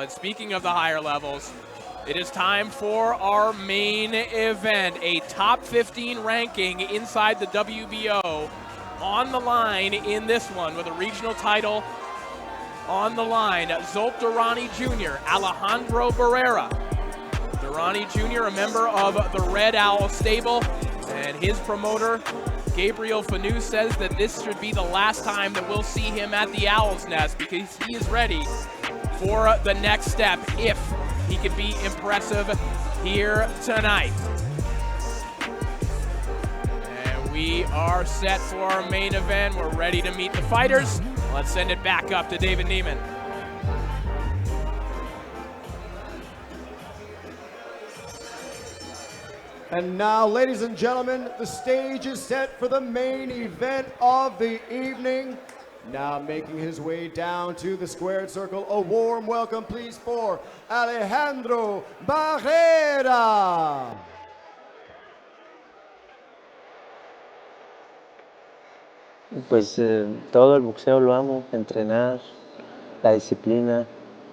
And speaking of the higher levels, it is time for our main event, a top 15 ranking inside the WBO on the line in this one with a regional title on the line. Zsolt Daranyi Jr., Alejandro Barrera. Daranyi Jr., a member of the Red Owl stable, and his promoter, Gabriel Fanu, says that this should be the last time that we'll see him at the Owl's Nest because he is ready for the next step if he could be impressive here tonight. And we are set for our main event. We're ready to meet the fighters. Let's send it back up to David Neiman. And now, ladies and gentlemen, the stage is set for the main event of the evening. Now making his way down to the squared circle, a warm welcome please for Alejandro Barrera. Pues todo el boxeo lo amo, entrenar, la disciplina,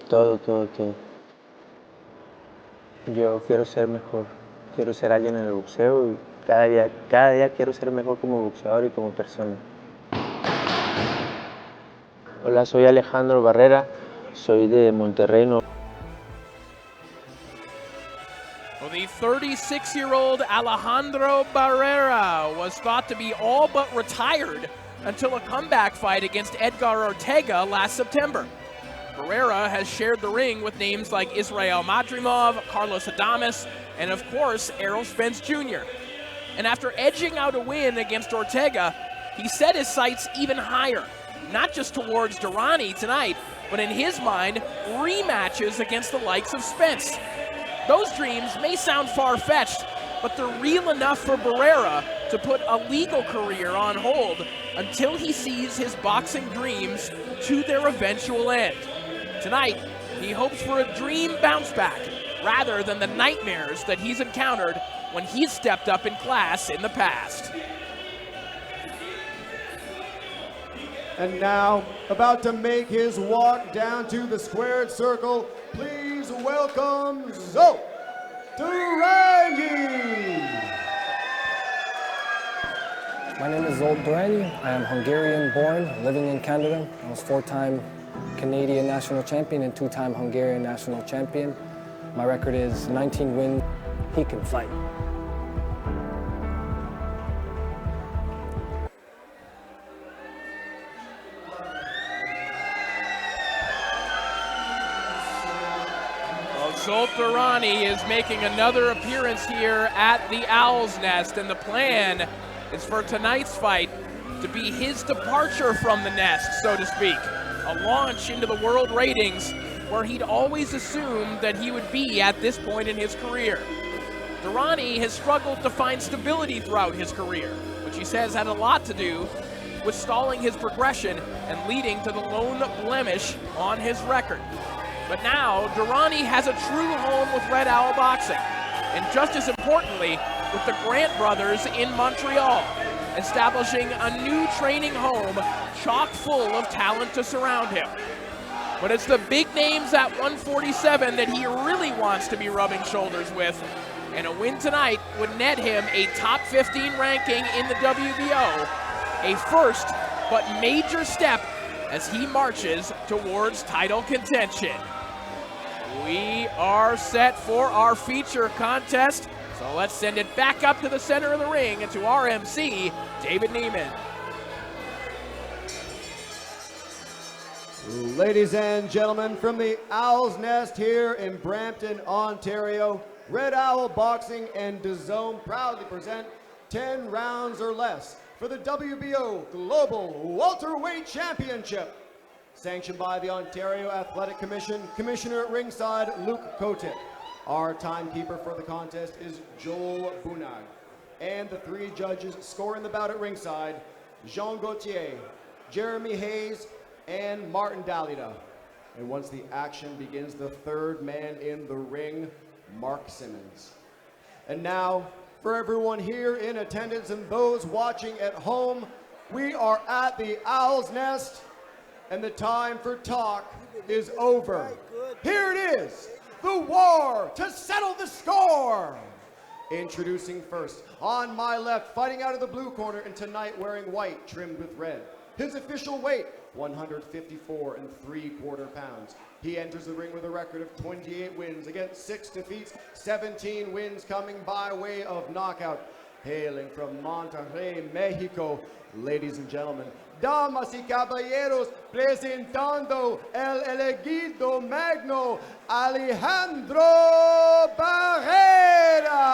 todo. Yo quiero ser mejor, quiero ser alguien en el boxeo y cada día quiero ser mejor como boxeador y como persona. Hola, soy Alejandro Barrera, soy de Monterrey. Well, the 36-year-old Alejandro Barrera was thought to be all but retired until a comeback fight against Edgar Ortega last September. Barrera has shared the ring with names like Israel Madrimov, Carlos Adames, and of course, Errol Spence Jr. And after edging out a win against Ortega, he set his sights even higher, not just towards Daranyi tonight, but in his mind, rematches against the likes of Spence. Those dreams may sound far-fetched, but they're real enough for Barrera to put a legal career on hold until he sees his boxing dreams to their eventual end. Tonight, he hopes for a dream bounce back rather than the nightmares that he's encountered when he's stepped up in class in the past. And now, about to make his walk down to the squared circle, please welcome Zsolt Daranyi. My name is Zsolt Daranyi. I am Hungarian-born, living in Canada. I was 4-time Canadian national champion and 2-time Hungarian national champion. My record is 19 wins. He can fight. Zsolt Daranyi is making another appearance here at the Owl's Nest, and the plan is for tonight's fight to be his departure from the nest, so to speak, a launch into the world ratings where he'd always assumed that he would be at this point in his career. Daranyi has struggled to find stability throughout his career, which he says had a lot to do with stalling his progression and leading to the lone blemish on his record. But now, Daranyi has a true home with Red Owl Boxing, and just as importantly, with the Grant brothers in Montreal, establishing a new training home chock full of talent to surround him. But it's the big names at 147 that he really wants to be rubbing shoulders with, and a win tonight would net him a top 15 ranking in the WBO, a first but major step as he marches towards title contention. We are set for our feature contest, so let's send it back up to the center of the ring and to our MC, David Neiman. Ladies and gentlemen, from the Owl's Nest here in Brampton, Ontario, Red Owl Boxing and DAZN proudly present 10 rounds or less for the WBO Global Welterweight Championship. Sanctioned by the Ontario Athletic Commission, Commissioner at ringside, Luke Kotick. Our timekeeper for the contest is Joel Bunag. And the 3 judges scoring the bout at ringside, Jean Gauthier, Jeremy Hayes, and Martin Dalida. And once the action begins, the 3rd man in the ring, Mark Simmons. And now, for everyone here in attendance and those watching at home, we are at the Owl's Nest, and the time for talk is over. Here it is the war to settle the score. Introducing first, on my left, fighting out of the blue corner, and tonight wearing white trimmed with red. His official weight, 154 3/4 pounds. He enters the ring with a record of 28 wins against 6 defeats, 17 wins coming by way of knockout. Hailing from Monterrey, Mexico, ladies and gentlemen, damas y caballeros, presentando el elegido magno, Alejandro Barrera.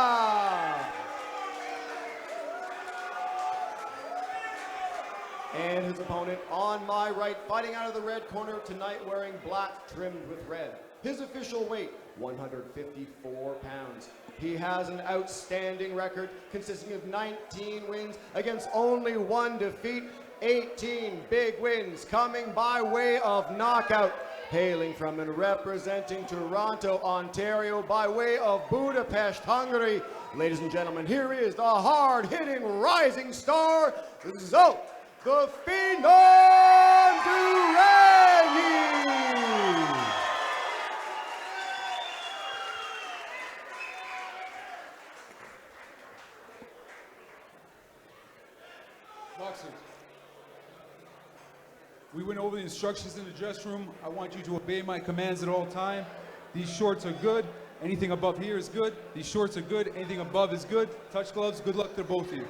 And his opponent on my right, fighting out of the red corner, tonight wearing black trimmed with red. His official weight, 154 pounds. He has an outstanding record consisting of 19 wins against only 1 defeat, 18 big wins coming by way of knockout. Hailing from and representing Toronto, Ontario, by way of Budapest, Hungary. Ladies and gentlemen, here is the hard-hitting rising star, Zsolt, the Phenom Daranyi. Boxers, we went over the instructions in the dressing room. I want you to obey my commands at all time. These shorts are good. Anything above here is good. These shorts are good. Anything above is good. Touch gloves. Good luck to both of you.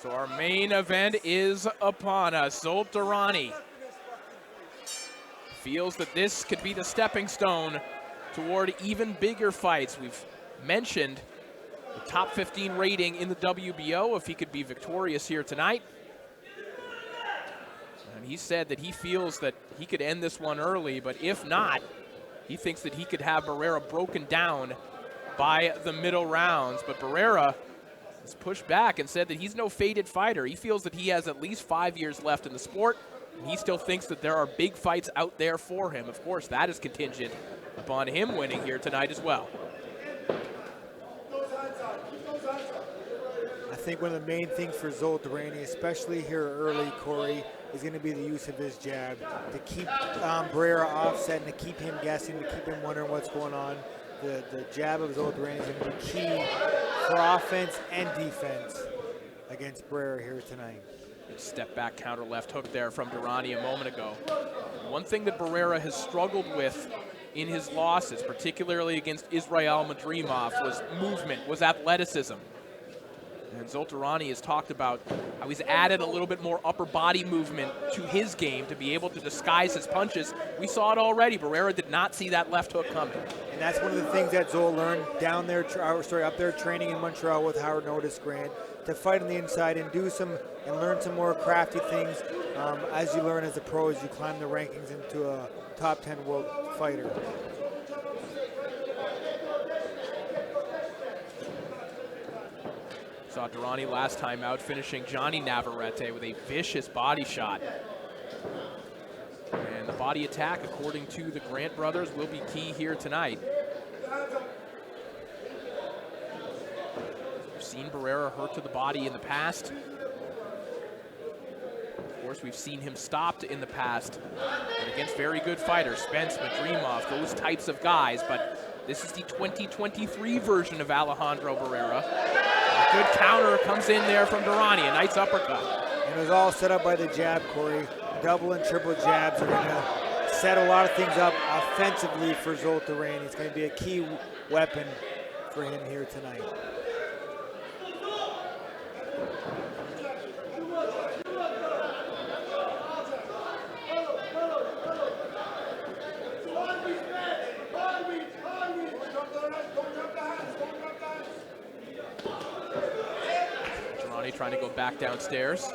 So our main event is upon us. Zsolt Daranyi feels that this could be the stepping stone toward even bigger fights. We've mentioned the top 15 rating in the WBO if he could be victorious here tonight. And he said that he feels that he could end this one early, but if not, he thinks that he could have Barrera broken down by the middle rounds. But Barrera has pushed back and said that he's no faded fighter. He feels that he has at least 5 years left in the sport, and he still thinks that there are big fights out there for him. Of course, that is contingent upon him winning here tonight as well. I think one of the main things for Zsolt Daranyi, especially here early, Corey, is going to be the use of his jab to keep Barrera offset and to keep him guessing, to keep him wondering what's going on. The jab of Zsolt Daranyi is going to be key for offense and defense against Barrera here tonight. Step back counter left hook there from Daranyi a moment ago. One thing that Barrera has struggled with in his losses, particularly against Israel Madrimov, was movement, was athleticism. And Zsolt Daranyi has talked about how he's added a little bit more upper body movement to his game to be able to disguise his punches. We saw it already. Barrera did not see that left hook coming. And that's one of the things that Zsolt learned down there, up there training in Montreal with Howard and Otis Grant, to fight on the inside and learn some more crafty things as you learn as a pro, as you climb the rankings into a top 10 world fighter. Saw Daranyi last time out finishing Johnny Navarrete with a vicious body shot. And the body attack, according to the Grant brothers, will be key here tonight. We've seen Barrera hurt to the body in the past. Of course, we've seen him stopped in the past and against very good fighters, Spence, Madrimov, those types of guys. But this is the 2023 version of Alejandro Barrera. A good counter comes in there from Daranyi, a nice uppercut. And it was all set up by the jab, Corey. Double and triple jabs are going to set a lot of things up offensively for Zsolt Daranyi. It's going to be a key weapon for him here tonight. Trying to go back downstairs.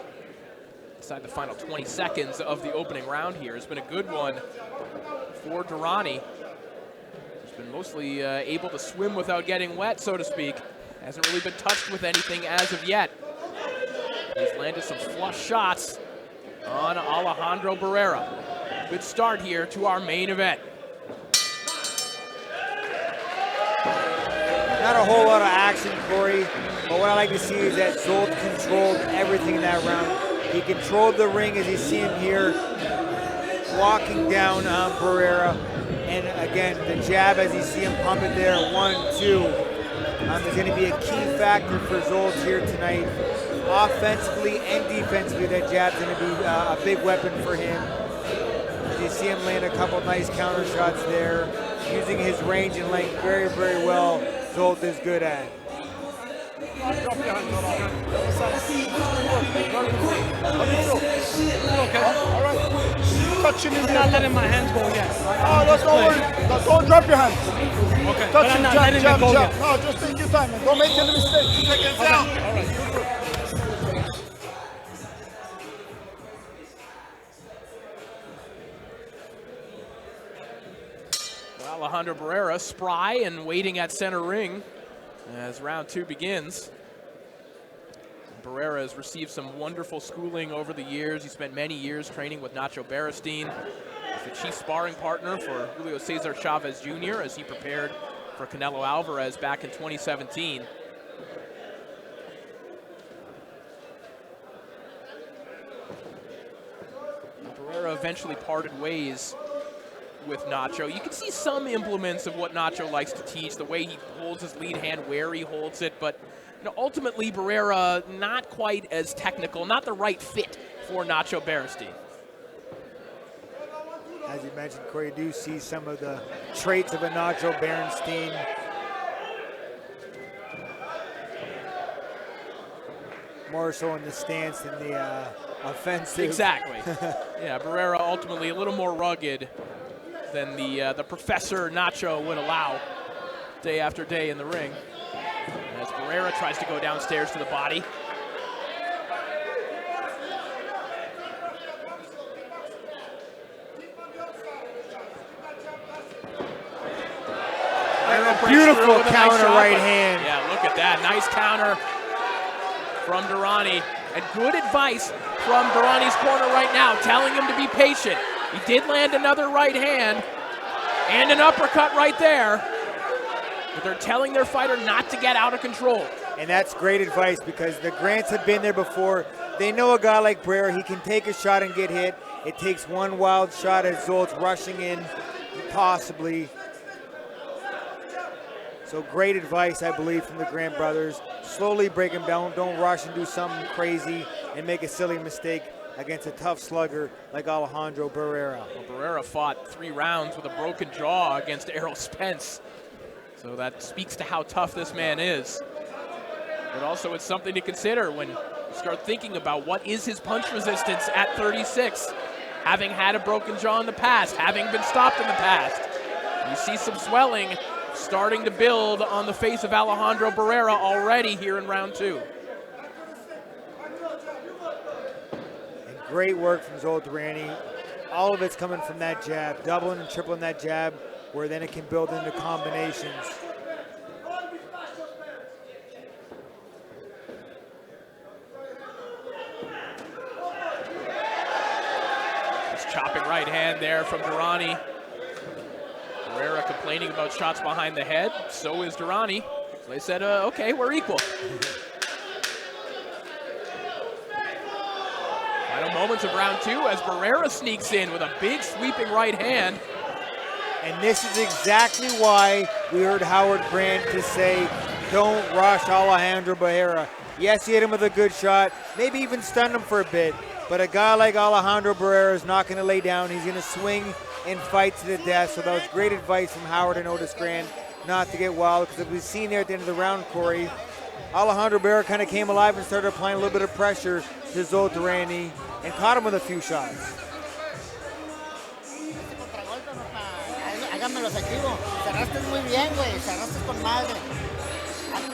Inside the final 20 seconds of the opening round here has been a good one for Daranyi. He's been mostly able to swim without getting wet, so to speak. Hasn't really been touched with anything as of yet. He's landed some flush shots on Alejandro Barrera. Good start here to our main event. Not a whole lot of action, Corey, but what I like to see is that Zsolt controlled everything in that round. He controlled the ring as you see him here, walking down Barrera. And again, the jab as you see him pump it there, 1, 2, is going to be a key factor for Zsolt here tonight. Offensively and defensively, that jab's going to be a big weapon for him. As you see him land a couple nice counter shots there, using his range and length very, very well. Zsolt is good at. Okay, all right. Touching is not letting my hands go yet. Oh, that's no worry. Don't drop your hands. Okay. Touching, jab, jab, jab. No, just take your time, man. Don't make any mistakes. Keep taking it down. All right. Alejandro Barrera spry and waiting at center ring as round 2 begins. Barrera has received some wonderful schooling over the years. He spent many years training with Nacho Beristain, the chief sparring partner for Julio Cesar Chavez Jr. as he prepared for Canelo Alvarez back in 2017. Barrera eventually parted ways with Nacho. You can see some implements of what Nacho likes to teach, the way he holds his lead hand, where he holds it, but ultimately Barrera not quite as technical, not the right fit for Nacho Beristain. As you mentioned, Corey, you do see some of the traits of a Nacho Beristain. More so in the stance than the offensive. Exactly. Yeah, Barrera ultimately a little more rugged than the professor Nacho would allow day after day in the ring. As Barrera tries to go downstairs to the body. Beautiful counter right hand. Yeah, look at that. Nice counter from Daranyi. And good advice from Daranyi's corner right now, telling him to be patient. He did land another right hand and an uppercut right there. But they're telling their fighter not to get out of control. And that's great advice because the Grants have been there before. They know a guy like Barrera, he can take a shot and get hit. It takes one wild shot as Zolt's rushing in, possibly. So great advice, I believe, from the Grant brothers. Slowly break him down. Don't rush and do something crazy and make a silly mistake against a tough slugger like Alejandro Barrera. Well, Barrera fought 3 rounds with a broken jaw against Errol Spence. So that speaks to how tough this man is. But also it's something to consider when you start thinking about what is his punch resistance at 36. Having had a broken jaw in the past, having been stopped in the past. You see some swelling starting to build on the face of Alejandro Barrera already here in round 2. And great work from Zsolt Daranyi. All of it's coming from that jab, doubling and tripling that jab, where then it can build into combinations. Just chopping right hand there from Daranyi. Barrera complaining about shots behind the head. So is Daranyi. So they said, okay, we're equal. Final moments of round 2 as Barrera sneaks in with a big sweeping right hand. And this is exactly why we heard Howard Grant to say, don't rush Alejandro Barrera. Yes, he hit him with a good shot, maybe even stunned him for a bit, but a guy like Alejandro Barrera is not going to lay down. He's going to swing and fight to the death. So that was great advice from Howard and Otis Grant not to get wild, because as we've seen there at the end of the round, Corey, Alejandro Barrera kind of came alive and started applying a little bit of pressure to Zsolt Daranyi and caught him with a few shots. Háganmelo efectivo. Cerraste muy bien, güey. Cerraste con madre.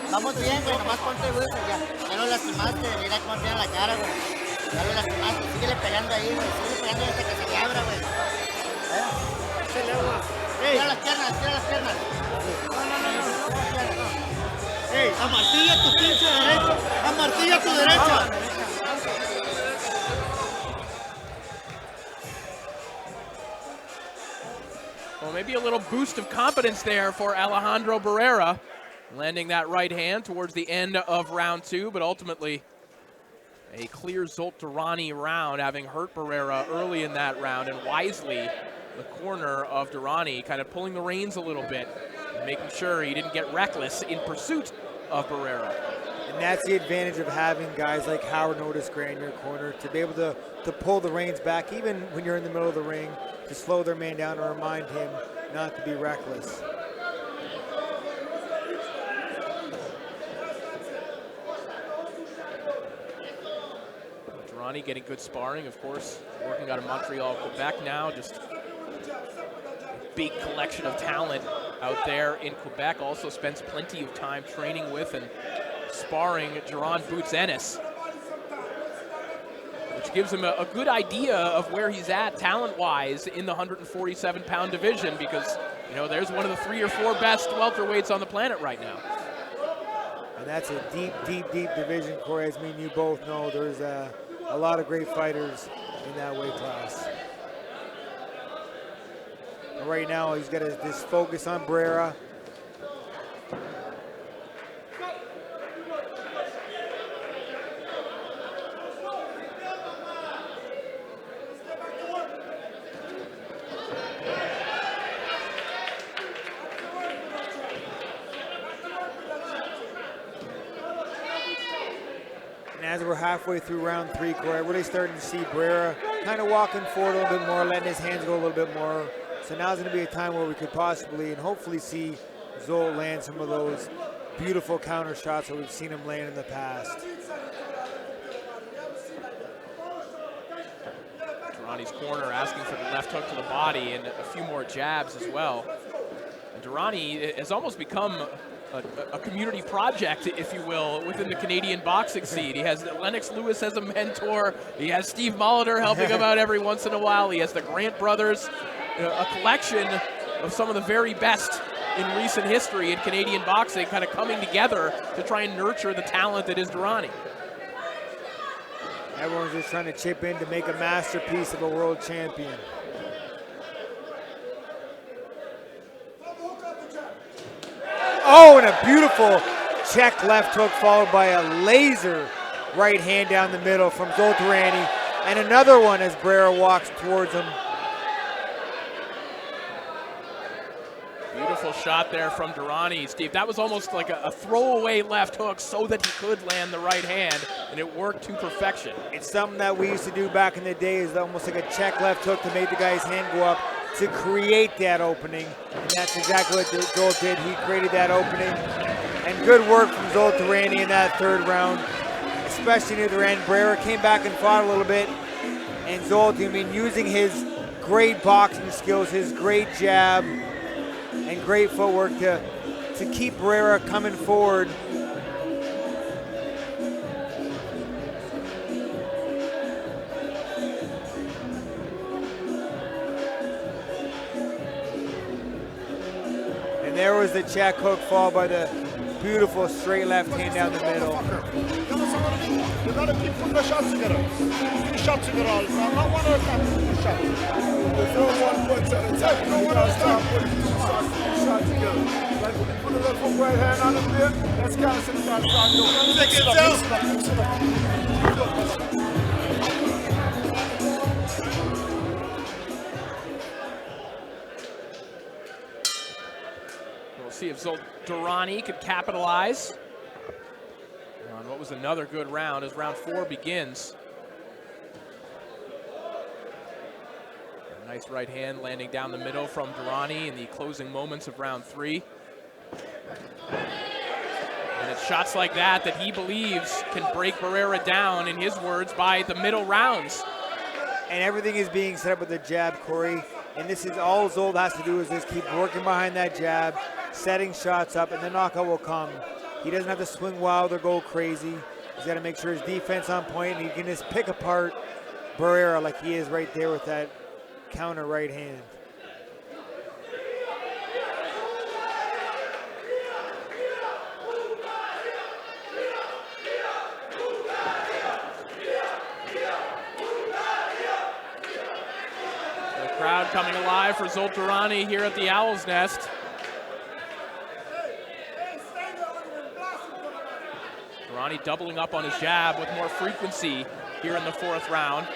Vamos bien, güey. Nomás ponte el hueso ya. Ya lo lastimaste. Mira cómo tiene la cara, güey. Ya lo lastimaste. Síguele pegando ahí, güey. Síguele pegando hasta que se le abra, güey. Tira las piernas, tira las piernas. No. Ey, amartilla tu pinche derecha. Amartilla tu derecha. Well, maybe a little boost of confidence there for Alejandro Barrera, landing that right hand towards the end of round 2, but ultimately A clear Zsolt Daranyi round, having hurt Barrera early in that round, and wisely the corner of Daranyi kind of pulling the reins a little bit, making sure he didn't get reckless in pursuit of Barrera. And that's the advantage of having guys like Howard and Otis Gray in your corner, to be able to pull the reins back, even when you're in the middle of the ring, to slow their man down and remind him not to be reckless. Daranyi getting good sparring, of course, working out of Montreal, Quebec now, just a big collection of talent out there in Quebec. Also spends plenty of time training with and sparring Jaron Boots Ennis, which gives him a good idea of where he's at talent-wise in the 147-pound division, because, you know, there's one of the 3 or 4 best welterweights on the planet right now. And that's a deep, deep, deep division, Corey. As me and you both know, there's a lot of great fighters in that weight class. And right now, he's got this focus on Barrera. As we're halfway through round 3, Corey, really starting to see Barrera kind of walking forward a little bit more, letting his hands go a little bit more. So now's going to be a time where we could possibly and hopefully see Zsolt land some of those beautiful counter shots that we've seen him land in the past. Daranyi's corner asking for the left hook to the body and a few more jabs as well. And Daranyi has almost become a community project, if you will, within the Canadian boxing scene. He has Lennox Lewis as a mentor. He has Steve Molitor helping him out every once in a while. He has the Grant brothers, a collection of some of the very best in recent history in Canadian boxing, kind of coming together to try and nurture the talent that is Daranyi. Everyone's just trying to chip in to make a masterpiece of a world champion. Oh, and a beautiful check left hook followed by a laser right hand down the middle from Zsolt Daranyi. And another one as Barrera walks towards him. Beautiful shot there from Daranyi, Steve. That was almost like a throwaway left hook so that he could land the right hand, and it worked to perfection. It's something that we used to do back in the day, is almost like a check left hook to make the guy's hand go up to create that opening. And that's exactly what Zsolt did. He created that opening. And good work from Zsolt Daranyi in that 3rd round, especially near the end. Barrera came back and fought a little bit. And Zsolt, I mean, using his great boxing skills, his great jab, and great footwork to keep Barrera coming forward. And there was the check hook followed by the beautiful straight left hand down the middle. You gotta keep putting the shots together. 3 shots together all the time. Not one at a time, 3 shots. You throw 1 punch at a time. You don't want to stop putting 2 shots, 3 shots together. Like when you put a left hook right hand on the plate, that's kind of sitting down. Take it down. We'll see if Zsolt Daranyi could capitalize on what was another good round as round 4 begins. A nice right hand landing down the middle from Daranyi in the closing moments of round 3. And it's shots like that that he believes can break Barrera down, in his words, by the middle rounds. And everything is being set up with the jab, Corey. And this is all Zsolt has to do, is just keep working behind that jab, setting shots up, and the knockout will come. He doesn't have to swing wild or go crazy. He's got to make sure his defense on point, and he can just pick apart Barrera like he is right there with that counter right hand. The crowd coming alive for Zsolt Daranyi here at the Owl's Nest. Daranyi doubling up on his jab with more frequency here in the 4th round.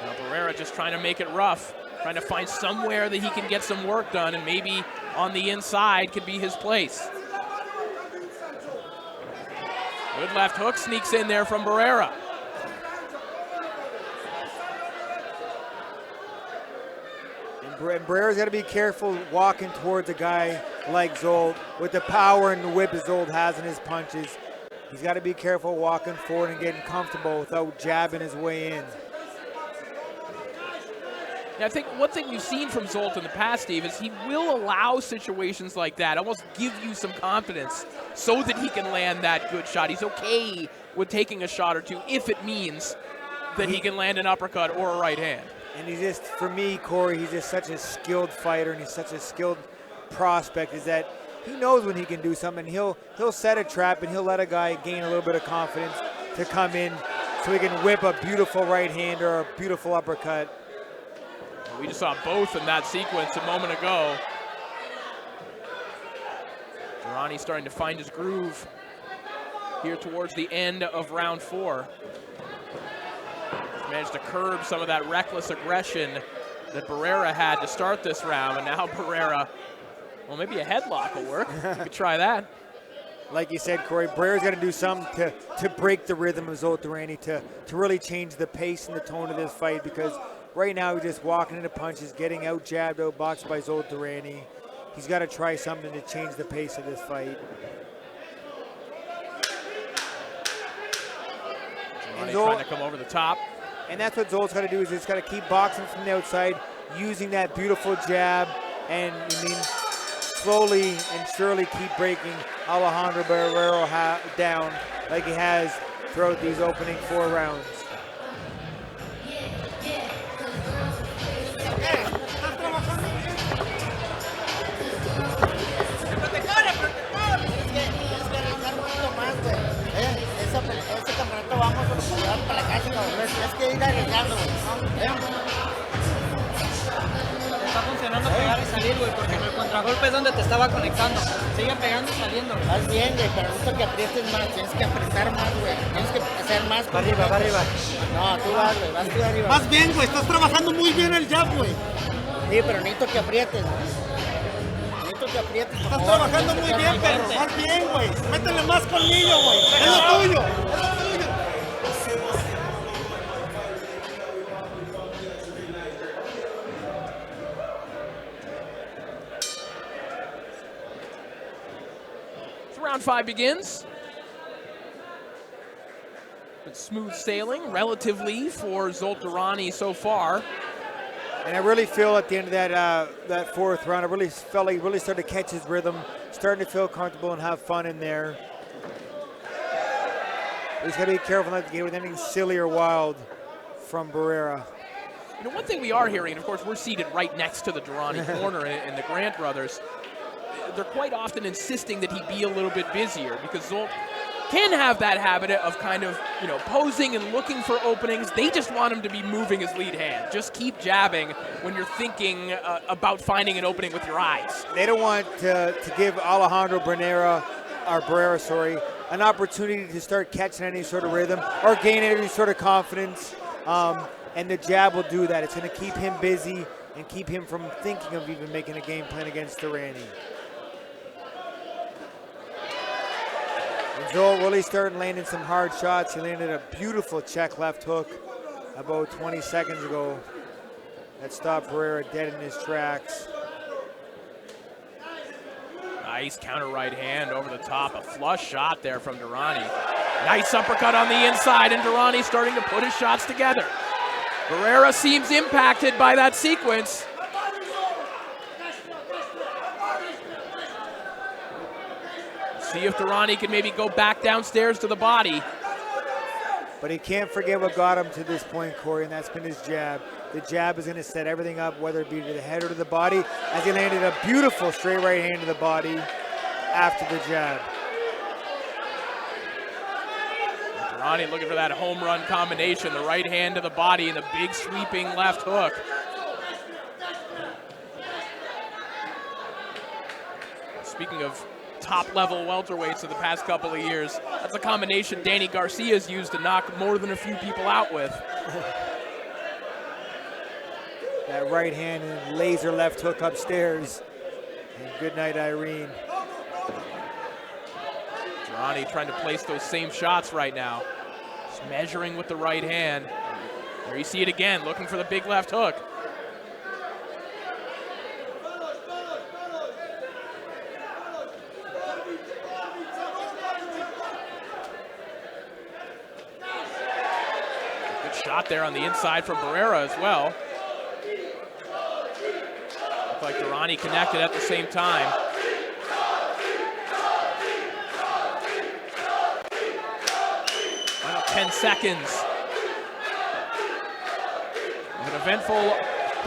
Now Barrera just trying to make it rough, trying to find somewhere that he can get some work done, and maybe on the inside could be his place. Good left hook sneaks in there from Barrera. And Barrera's got to be careful walking towards a guy like Zsolt with the power and the whip that Zsolt has in his punches. He's got to be careful walking forward and getting comfortable without jabbing his way in. I think one thing we've seen from Zsolt in the past, Steve, is he will allow situations like that, almost give you some confidence so that he can land that good shot. He's okay with taking a shot or two if it means that he can land an uppercut or a right hand. And he's just, for me, Corey, he's just such a skilled fighter and he's such a skilled prospect, is that he knows when he can do something. He'll set a trap and he'll let a guy gain a little bit of confidence to come in so he can whip a beautiful right hand or a beautiful uppercut. We just saw both in that sequence a moment ago. Daranyi starting to find his groove here towards the end of round 4. He's managed to curb some of that reckless aggression that Barrera had to start this round, and now Barrera, well, maybe a headlock will work. You could try that. Like you said, Corey, Barrera's got to do something to break the rhythm of Zsolt Daranyi, to really change the pace and the tone of this fight, because right now he's just walking into punches, getting out jabbed, out boxed by Zsolt Daranyi. He's got to try something to change the pace of this fight. And trying to come over the top. And that's what Zolt's got to do, is he's got to keep boxing from the outside, using that beautiful jab, and slowly and surely keep breaking Alejandro Barrera down like he has throughout these opening 4 rounds. Está funcionando pegar y salir, güey, porque en el contragolpe es donde te estaba conectando. Sigue pegando y saliendo. Vas bien, güey, pero necesito que aprietes más, tienes que apretar más, güey. Tienes que hacer más. Va arriba, va arriba. No, tú vas, güey, vas tú arriba. Más bien, güey, estás trabajando muy bien el jab, güey. Sí, pero necesito que aprietes, güey. Necesito que aprietes. Estás trabajando muy bien, perro. Más bien, güey. Métele más colmillo, güey. Es lo tuyo. Round 5 begins. But smooth sailing, relatively, for Zsolt Daranyi so far. And I really feel at the end of that 4th round, I really felt like he really started to catch his rhythm, starting to feel comfortable and have fun in there. He's got to be careful not to get with anything silly or wild from Barrera. You know, one thing we are hearing, and of course we're seated right next to the Daranyi corner in the Grant brothers, they're quite often insisting that he be a little bit busier, because Zsolt can have that habit of kind of, posing and looking for openings. They just want him to be moving his lead hand. Just keep jabbing when you're thinking about finding an opening with your eyes. They don't want to give Alejandro Barrera, an opportunity to start catching any sort of rhythm or gain any sort of confidence. And the jab will do that. It's going to keep him busy and keep him from thinking of even making a game plan against Daranyi. Zsolt really started landing some hard shots. He landed a beautiful check left hook about 20 seconds ago that stopped Barrera dead in his tracks. Nice counter right hand over the top. A flush shot there from Daranyi. Nice uppercut on the inside, and Daranyi starting to put his shots together. Barrera seems impacted by that sequence. See if Daranyi can maybe go back downstairs to the body. But he can't forget what got him to this point, Corey, and that's been his jab. The jab is going to set everything up, whether it be to the head or to the body, as he landed a beautiful straight right hand to the body after the jab. Daranyi looking for that home run combination, the right hand to the body and the big sweeping left hook. Speaking of top-level welterweights of the past couple of years. That's a combination Danny Garcia's used to knock more than a few people out with. That right hand and laser left hook upstairs. And good night, Irene. Daranyi trying to place those same shots right now. Just measuring with the right hand. There you see it again, looking for the big left hook. Good shot there on the inside from Barrera as well. Looked like Daranyi connected at the same time. Final 10 seconds. An eventful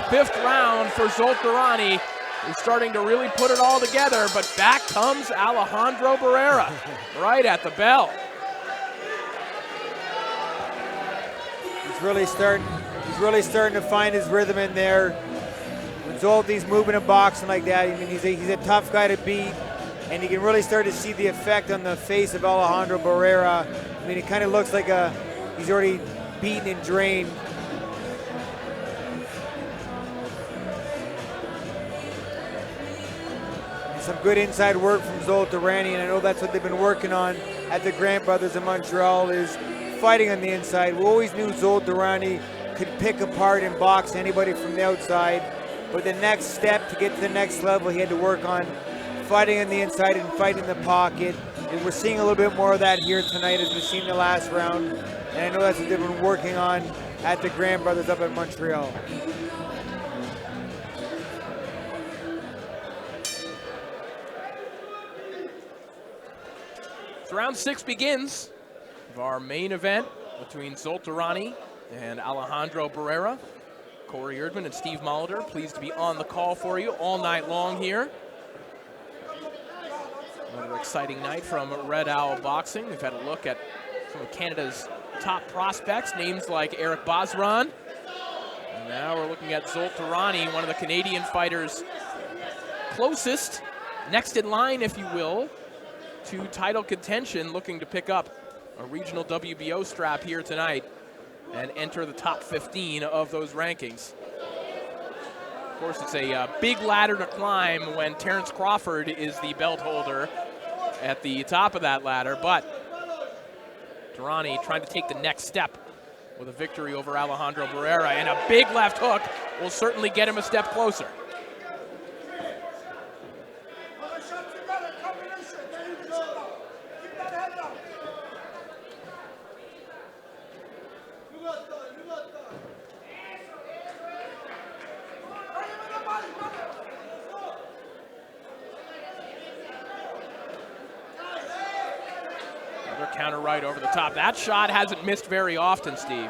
5th round for Zsolt Daranyi. He's starting to really put it all together, but back comes Alejandro Barrera right at the bell. He's really starting to find his rhythm in there. When Zsolt's moving and boxing like that, I mean, he's a tough guy to beat, and you can really start to see the effect on the face of Alejandro Barrera. I mean, it kind of looks like he's already beaten and drained. And some good inside work from Zsolt Daranyi, and I know that's what they've been working on at the Grant Brothers in Montreal, is fighting on the inside. We always knew Zsolt Daranyi could pick apart and box anybody from the outside, but the next step to get to the next level, he had to work on fighting on the inside and fighting in the pocket. And we're seeing a little bit more of that here tonight as we've seen the last round. And I know that's what they've been working on at the Grant Brothers up in Montreal. So round 6 begins of our main event between Zsolt Daranyi and Alejandro Barrera. Corey Erdman and Steve Molitor, pleased to be on the call for you all night long here. Another exciting night from Red Owl Boxing. We've had a look at some of Canada's top prospects, names like Eric Bazran. And now we're looking at Zsolt Daranyi, one of the Canadian fighters closest, next in line, if you will, to title contention, looking to pick up a regional WBO strap here tonight and enter the top 15 of those rankings. Of course, it's a big ladder to climb when Terrence Crawford is the belt holder at the top of that ladder, but Daranyi trying to take the next step with a victory over Alejandro Barrera, and a big left hook will certainly get him a step closer. Counter right over the top. That shot hasn't missed very often, Steve.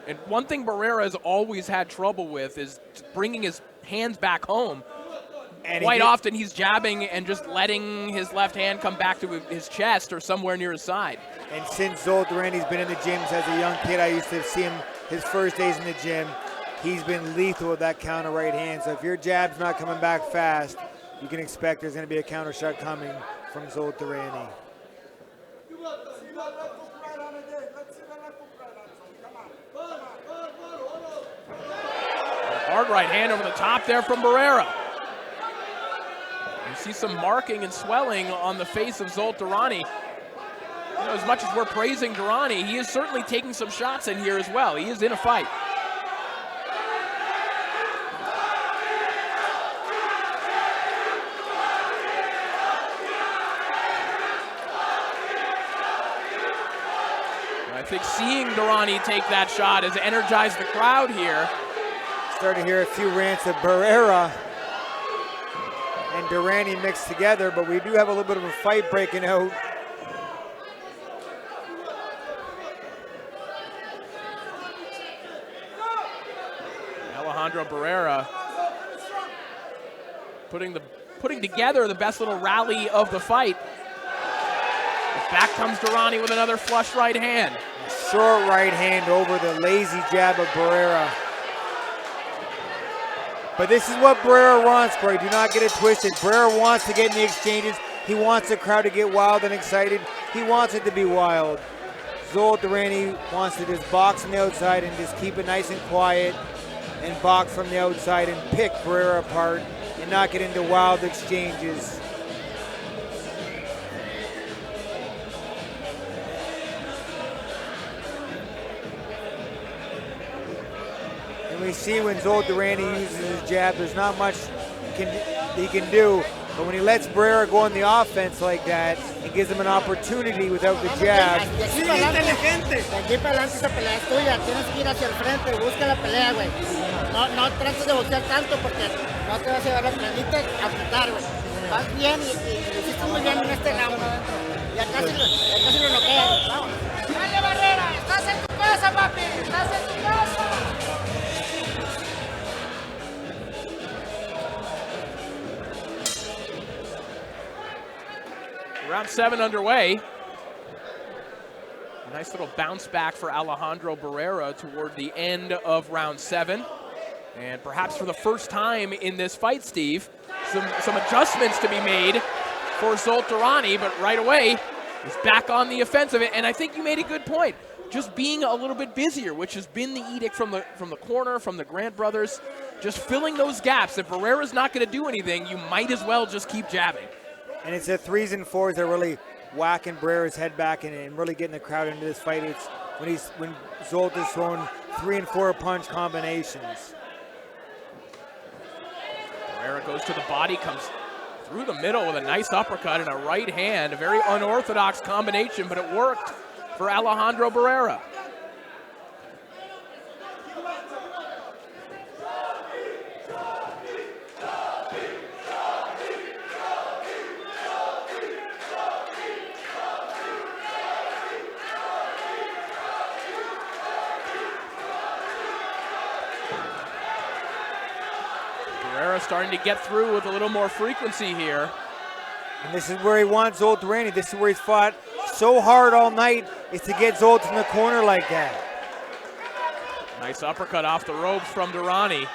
And one thing Barrera has always had trouble with is bringing his hands back home. And quite often he's jabbing and just letting his left hand come back to his chest or somewhere near his side. And since Zsolt Daranyi's been in the gyms as a young kid, I used to see him his first days in the gym. He's been lethal with that counter right hand. So if your jab's not coming back fast, you can expect there's going to be a counter shot coming from Zsolt Daranyi. Hard right hand over the top there from Barrera. You see some marking and swelling on the face of Zsolt Daranyi. You know, as much as we're praising Daranyi, he is certainly taking some shots in here as well. He is in a fight. I think seeing Daranyi take that shot has energized the crowd here. Starting to hear a few rants of Barrera and Daranyi mixed together, but we do have a little bit of a fight breaking out. Alejandro Barrera putting together the best little rally of the fight. Back comes Daranyi with another flush right hand. Short right hand over the lazy jab of Barrera. But this is what Barrera wants, Corey. Do not get it twisted. Barrera wants to get in the exchanges. He wants the crowd to get wild and excited. He wants it to be wild. Zsolt Daranyi wants to just box from the outside and just keep it nice and quiet and box from the outside and pick Barrera apart and not get into wild exchanges. And we see when Zsolt Daranyi uses his jab, there's not much he can do. But when he lets Barrera go on the offense like that, it gives him an opportunity without the jab. De aquí para adelante esa pelea es tuya. Tienes que ir hacia el frente, busca la pelea, güey. No trates de boxear tanto porque no te vas a llevar la pelita a quitar, güey. Vas bien y lo hiciste muy bien en este round. Ya casi lo noqueas. Vamos. Dale, Barrera, estás en tu casa, papi. Estás en tu casa. Round 7 underway. A nice little bounce back for Alejandro Barrera toward the end of round 7. And perhaps for the first time in this fight, Steve, some adjustments to be made for Zsolt Daranyi, but right away, he's back on the offensive. And I think you made a good point. Just being a little bit busier, which has been the edict from the corner, from the Grant brothers. Just filling those gaps. If Barrera's not going to do anything, you might as well just keep jabbing. And it's the 3s and 4s that are really whacking Barrera's head back and really getting the crowd into this fight. It's when Zsolt is throwing 3 and 4 punch combinations. Barrera goes to the body, comes through the middle with a nice uppercut and a right hand. A very unorthodox combination, but it worked for Alejandro Barrera. Starting to get through with a little more frequency here. And this is where he wants Zsolt Daranyi. This is where he's fought so hard all night, is to get Zsolt in the corner like that. Nice uppercut off the ropes from Daranyi.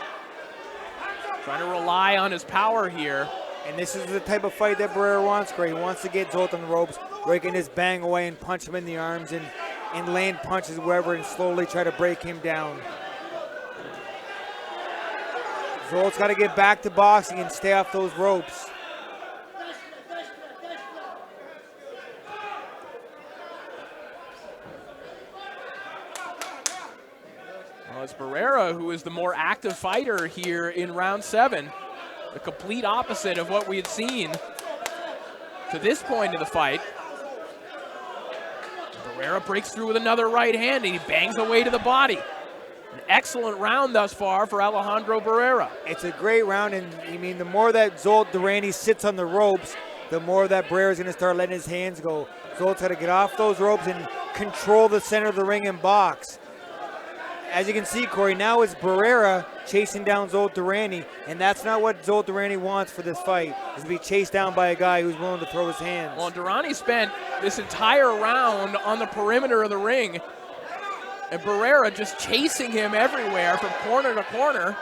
Trying to rely on his power here. And this is the type of fight that Barrera wants, Corey. He wants to get Zsolt on the ropes where he can just bang away and punch him in the arms and land punches wherever and slowly try to break him down. Zsolt's got to get back to boxing and stay off those ropes. Well, it's Barrera who is the more active fighter here in round 7. The complete opposite of what we had seen to this point in the fight. Barrera breaks through with another right hand and he bangs away to the body. An excellent round thus far for Alejandro Barrera. It's a great round, and I mean, the more that Zsolt Daranyi sits on the ropes, the more that Barrera's gonna start letting his hands go. Zolt's gotta get off those ropes and control the center of the ring and box. As you can see, Corey, now it's Barrera chasing down Zsolt Daranyi, and that's not what Zsolt Daranyi wants for this fight, is to be chased down by a guy who's willing to throw his hands. Well, Daranyi spent this entire round on the perimeter of the ring, and Barrera just chasing him everywhere from corner to corner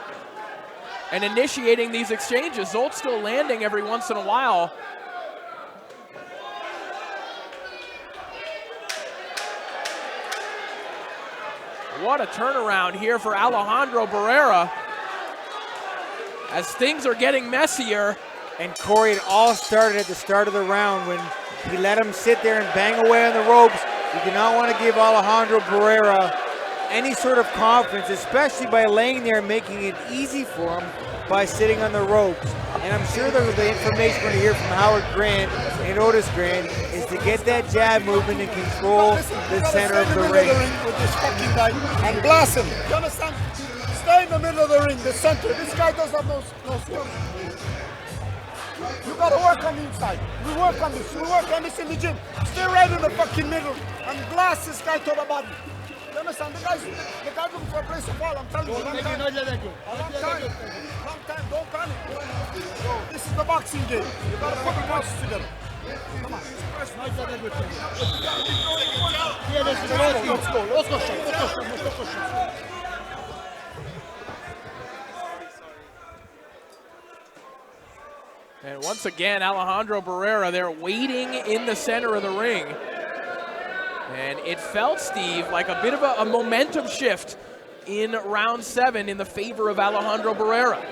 and initiating these exchanges. Zsolt still landing every once in a while. What a turnaround here for Alejandro Barrera as things are getting messier. And Corey, it all started at the start of the round when he let him sit there and bang away on the ropes. You do not want to give Alejandro Barrera any sort of confidence, especially by laying there and making it easy for him by sitting on the ropes. And I'm sure that the information we're going to hear from Howard Grant and Otis Grant is to get that jab movement and control the center of the ring. With this fucking guy and blast him. You understand? Stay in the middle of the ring, the center. This guy doesn't have no skills. You gotta work on the inside. We work on this. We work on this in the gym. Stay right in the fucking middle and blast this guy to the body. You understand? The guy looking for a place to fall. I'm telling you. Long time. Don't panic. This is the boxing game. You gotta put the punches together. Come on. Let's go. And once again, Alejandro Barrera there waiting in the center of the ring. And it felt, Steve, like a bit of a momentum shift in round 7 in the favor of Alejandro Barrera.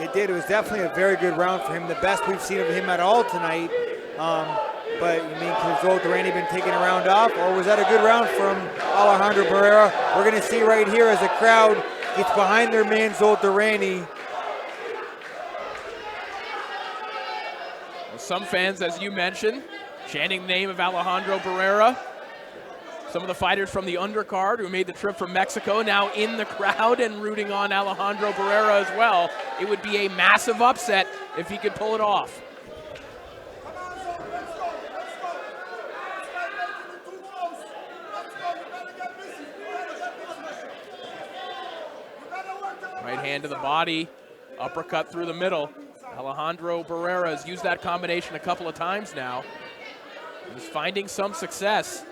It did. It was definitely a very good round for him, the best we've seen of him at all tonight. But you mean, could Zsolt Daranyi been taking a round off, or was that a good round from Alejandro Barrera? We're going to see right here as the crowd gets behind their man, Zsolt Daranyi. Well, some fans, as you mentioned, chanting the name of Alejandro Barrera. Some of the fighters from the undercard who made the trip from Mexico now in the crowd and rooting on Alejandro Barrera as well. It would be a massive upset if he could pull it off. Right hand to the body, uppercut through the middle. Alejandro Barrera has used that combination a couple of times now. He's finding some success.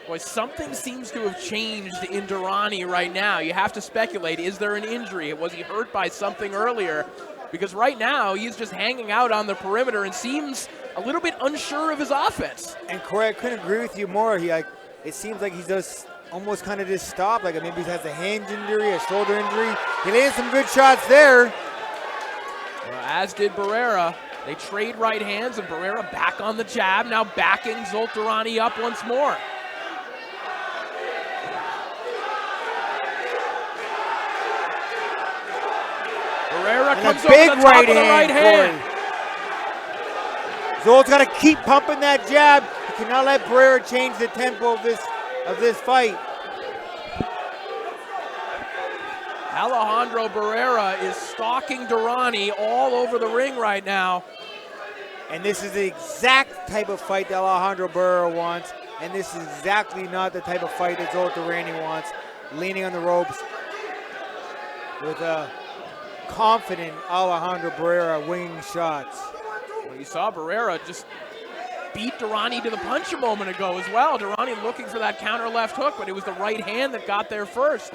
Boy, something seems to have changed in Daranyi right now. You have to speculate, is there an injury? Was he hurt by something earlier? Because right now, he's just hanging out on the perimeter and seems a little bit unsure of his offense. And Corey, I couldn't agree with you more. It seems like he's just almost kind of just stopped. Like maybe he has a hand injury, a shoulder injury. He landed some good shots there. Well, as did Barrera. They trade right hands, and Barrera back on the jab, now backing Zsolt Daranyi up once more. Barrera comes over the top of the right hand. Zolt's got to keep pumping that jab. He cannot let Barrera change the tempo of this fight. Alejandro Barrera is stalking Daranyi all over the ring right now. And this is the exact type of fight that Alejandro Barrera wants. And this is exactly not the type of fight that Zsolt Daranyi wants. Leaning on the ropes with a confident Alejandro Barrera winging shots. Well, you saw Barrera just beat Daranyi to the punch a moment ago as well. Daranyi looking for that counter left hook, but it was the right hand that got there first.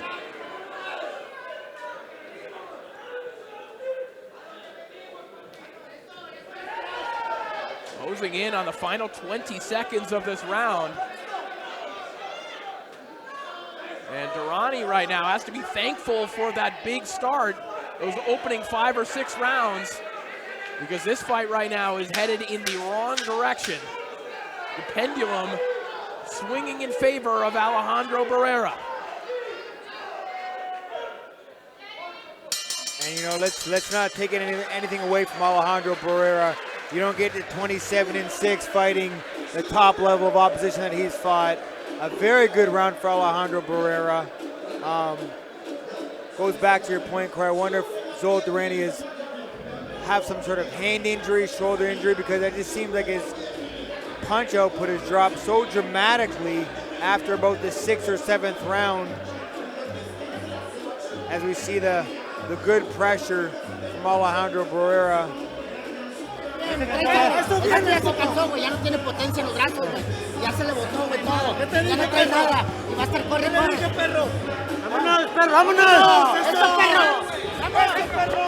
Closing in on the final 20 seconds of this round. And Daranyi right now has to be thankful for that big start, those opening 5 or 6 rounds, because this fight right now is headed in the wrong direction. The pendulum swinging in favor of Alejandro Barrera. And you know, let's not take anything away from Alejandro Barrera. You don't get to 27-6 fighting the top level of opposition that he's fought. A very good round for Alejandro Barrera. Goes back to your point, Corey. I wonder if Zsolt Daranyi have some sort of hand injury, shoulder injury, because it just seems like his punch output has dropped so dramatically after about the 6th or 7th round. As we see the good pressure from Alejandro Barrera. Estos días ya se cansó, güey, ya no tiene potencia en los brazos, güey. Ya se le botó, güey, todo. Ya no trae nada. Y va a estar corriendo. Perro. ¡Vámonos, perro, vámonos! ¡Eso, perro! ¡Vámonos, perro!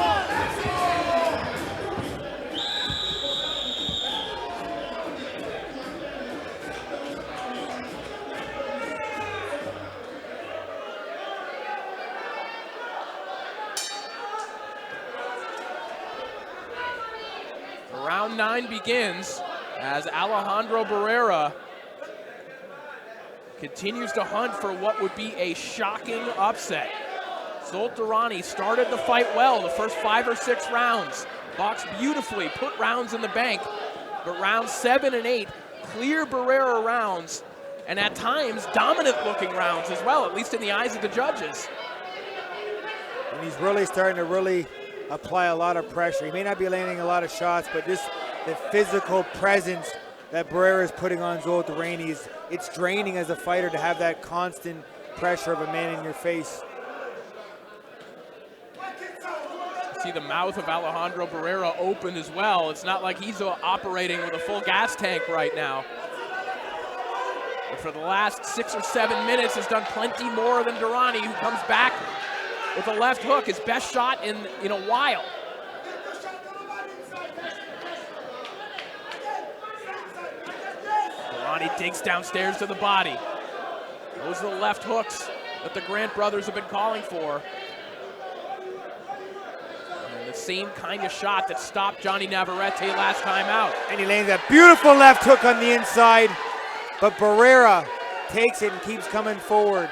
Round 9 begins as Alejandro Barrera continues to hunt for what would be a shocking upset. Zsolt Daranyi started the fight well, the first 5 or 6 rounds. Boxed beautifully, put rounds in the bank. But rounds 7 and 8, clear Barrera rounds, and at times dominant looking rounds as well, at least in the eyes of the judges. And he's really starting to apply a lot of pressure. He may not be landing a lot of shots, but just the physical presence that Barrera is putting on Zsolt Daranyi, it's draining as a fighter to have that constant pressure of a man in your face. See the mouth of Alejandro Barrera open as well. It's not like he's operating with a full gas tank right now. But for the last 6 or 7 minutes has done plenty more than Daranyi, who comes back with a left hook, his best shot in a while. Daranyi digs downstairs to the body. Those are the left hooks that the Grant brothers have been calling for. And the same kind of shot that stopped Johnny Navarrete last time out. And he lands a beautiful left hook on the inside, but Barrera takes it and keeps coming forward.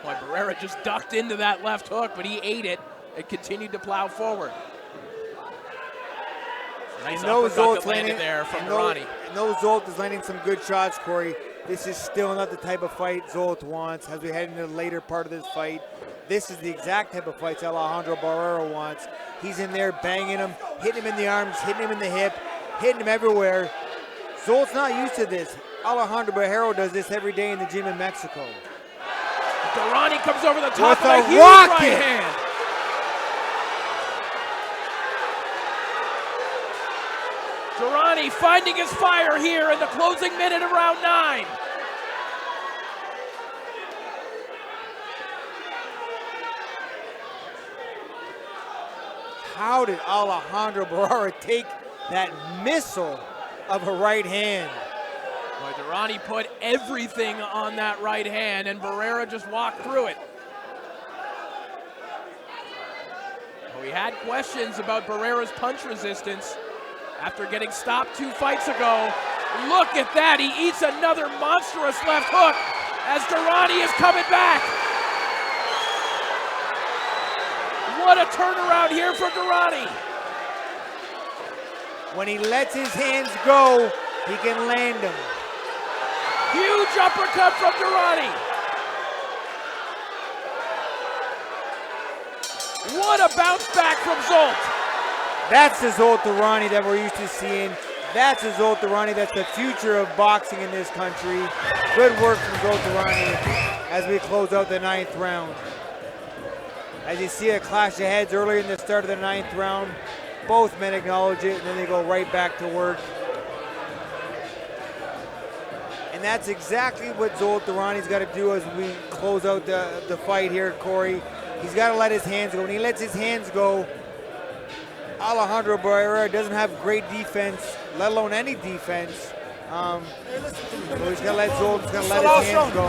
Boy, Barrera just ducked into that left hook, but he ate it and continued to plow forward. Nice uppercut that landed there from Daranyi. And though Zsolt is landing some good shots, Corey, this is still not the type of fight Zsolt wants as we head into the later part of this fight. This is the exact type of fights Alejandro Barrera wants. He's in there banging him, hitting him in the arms, hitting him in the hip, hitting him everywhere. Zolt's not used to this. Alejandro Barrera does this every day in the gym in Mexico. Daranyi comes over the top with of a huge rocket. right hand. Daranyi finding his fire here in the closing minute of round 9. How did Alejandro Barrera take that missile of a right hand? Boy, Daranyi put everything on that right hand, and Barrera just walked through it. Well, we had questions about Barrera's punch resistance after getting stopped 2 fights ago. Look at that, he eats another monstrous left hook as Daranyi is coming back. What a turnaround here for Daranyi. When he lets his hands go, he can land them. Huge uppercut from Daranyi. What a bounce back from Zsolt. That's the Zsolt Daranyi that we're used to seeing. That's the Zsolt Daranyi that's the future of boxing in this country. Good work from Zsolt Daranyi as we close out the 9th round. As you see a clash of heads earlier in the start of the 9th round, both men acknowledge it and then they go right back to work. And that's exactly what Zsolt Daranyi's got to do as we close out the fight here, Corey. He's got to let his hands go. When he lets his hands go, Alejandro Barrera doesn't have great defense, let alone any defense. So he's gonna let Zsolt, he's gonna let his hands go.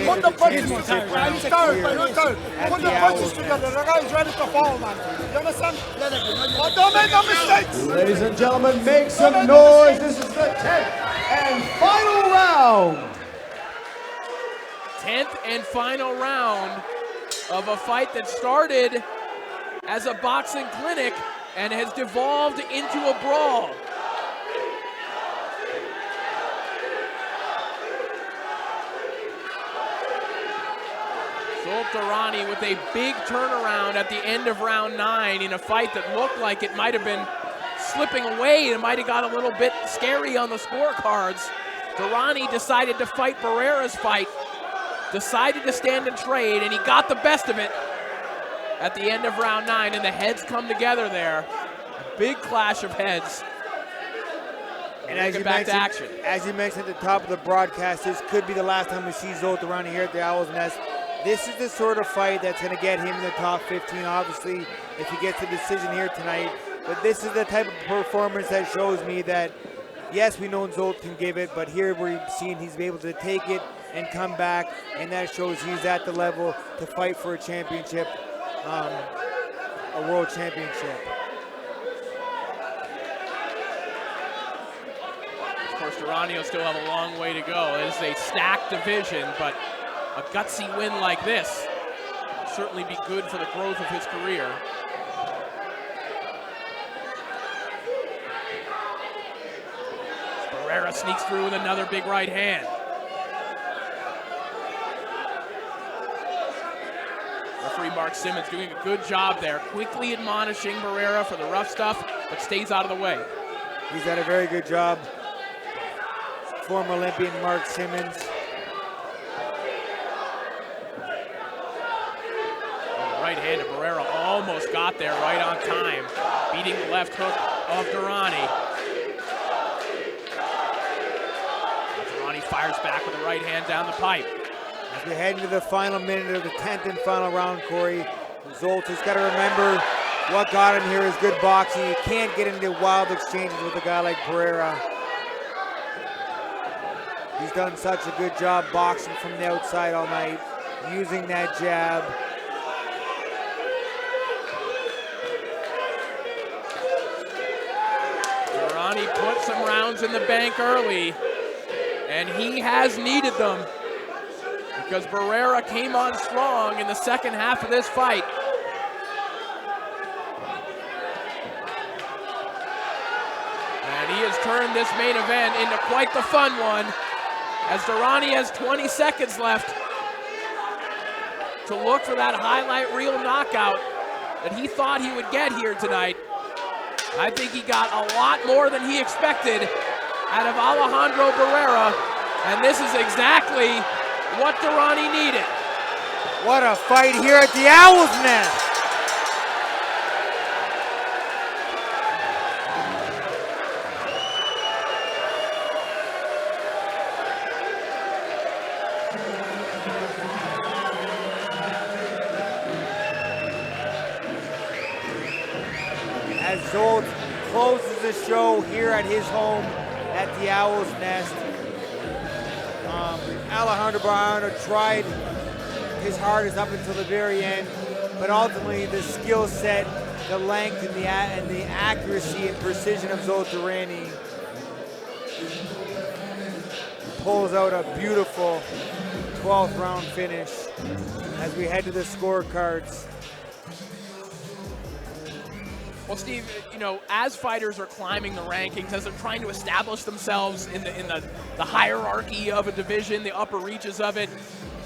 Put the punches together. He's tired, but you're tired. Put the punches together. The guy's ready to fall, man. You understand? But don't make no mistakes. Ladies and gentlemen, make some noise. This is the 10th and final round. 10th and final round of a fight that started as a boxing clinic and has devolved into a brawl. Zsolt Daranyi with a big turnaround at the end of round 9 in a fight that looked like it might have been slipping away and it might have got a little bit scary on the scorecards. Daranyi decided to fight Barrera's fight, decided to stand and trade, and he got the best of it at the end of round 9, and the heads come together there. A big clash of heads. And as you mentioned at the top of the broadcast, this could be the last time we see Zsolt Daranyi here at the Owl's Nest. This is the sort of fight that's going to get him in the top 15, obviously, if he gets a decision here tonight. But this is the type of performance that shows me that, yes, we know Zsolt can give it, but here we're seeing he's able to take it and come back, and that shows he's at the level to fight for a championship, a world championship. Of course, Daranyi will still have a long way to go. It is a stacked division, but a gutsy win like this will certainly be good for the growth of his career. Barrera sneaks through with another big right hand. Referee Mark Simmons doing a good job there, quickly admonishing Barrera for the rough stuff, but stays out of the way. He's done a very good job. Former Olympian Mark Simmons. Right hand of Barrera almost got there right on time, beating the left hook of Daranyi. Daranyi fires back with the right hand down the pipe. As we head into the final minute of the 10th and final round, Corey, Zsolt has got to remember what got him here is good boxing. You can't get into wild exchanges with a guy like Barrera. He's done such a good job boxing from the outside all night, using that jab. Daranyi put some rounds in the bank early, and he has needed them because Barrera came on strong in the second half of this fight. And he has turned this main event into quite the fun one, as Daranyi has 20 seconds left to look for that highlight reel knockout that he thought he would get here tonight. I think he got a lot more than he expected out of Alejandro Barrera, and this is exactly what Daranyi needed. What a fight here at the Owl's Nest. As Zsolt closes the show here at his home at the Owl's Nest. Alejandro Barrera tried his hardest up until the very end, but ultimately the skill set, the length, and the accuracy and precision of Zsolt Daranyi pulls out a beautiful 12th round finish as we head to the scorecards. Well, Steve, you know, as fighters are climbing the rankings, as they're trying to establish themselves in the hierarchy of a division, the upper reaches of it,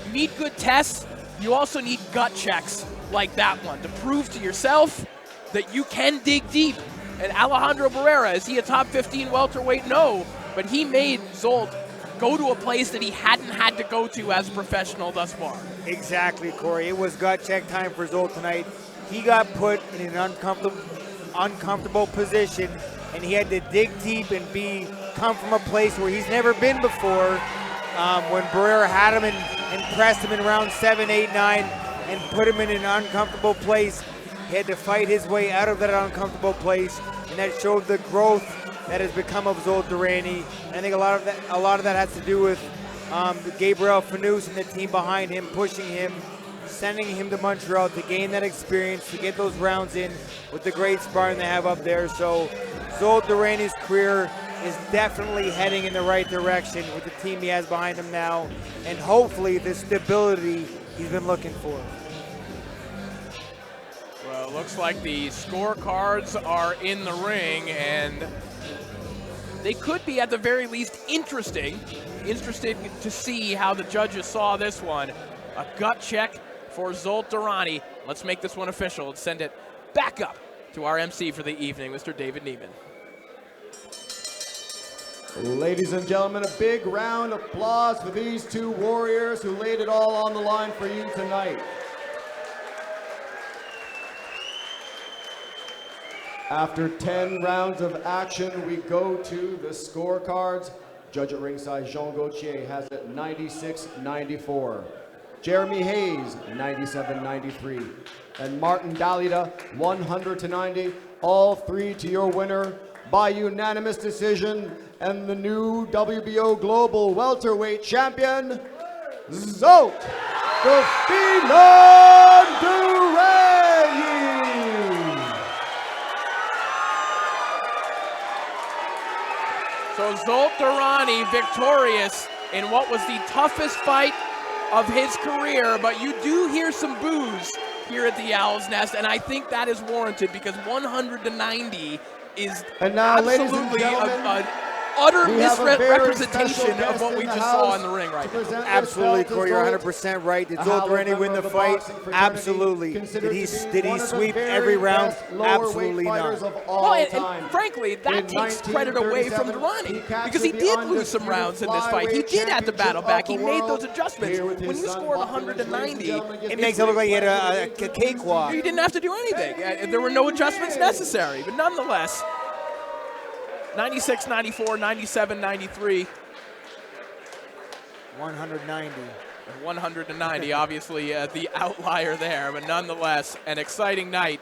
you need good tests. You also need gut checks like that one to prove to yourself that you can dig deep. And Alejandro Barrera, is he a top 15 welterweight? No, but he made Zsolt go to a place that he hadn't had to go to as a professional thus far. Exactly, Corey. It was gut check time for Zsolt tonight. He got put in an uncomfortable position, and he had to dig deep and come from a place where he's never been before. When Barrera had him and pressed him in round 7, 8, 9, and put him in an uncomfortable place, he had to fight his way out of that uncomfortable place, and that showed the growth that has become of Zsolt Daranyi. I think a lot of that has to do with Gabriel Fanous and the team behind him, pushing him, sending him to Montreal to gain that experience, to get those rounds in with the great sparring they have up there. So Zsolt Daranyi's career is definitely heading in the right direction with the team he has behind him now, and hopefully the stability he's been looking for. Well, it looks like the scorecards are in the ring, and they could be at the very least interesting to see how the judges saw this one. A gut check for Zsolt Daranyi. Let's make this one official and send it back up to our MC for the evening, Mr. David Neiman. Ladies and gentlemen, a big round of applause for these two warriors who laid it all on the line for you tonight. After 10 rounds of action, we go to the scorecards. Judge at ringside, Jean Gauthier, has it 96-94. Jeremy Hayes, 97-93. And Martin Dalida, 100-90. All three to your winner by unanimous decision, and the new WBO Global Welterweight Champion, Zsolt the Phenom Daranyi. So Zsolt Daranyi victorious in what was the toughest fight of his career, but you do hear some boos here at the Owl's Nest, and I think that is warranted because 100-90 is absolutely an utter misrepresentation of what we just saw in the ring right now. Absolutely, Corey, you're 100% right. Did Zsolt Daranyi win the fight? Absolutely. Did he sweep every round? Absolutely not. Well, and frankly, that takes credit away from Daranyi because he did lose some rounds in this fight. He did have to battle back. He made those adjustments. When you scored 190, it makes it look like he had a cakewalk. You didn't have to do anything. There were no adjustments necessary, but nonetheless, 96-94, 97-93. 190. 190, obviously the outlier there, but nonetheless, an exciting night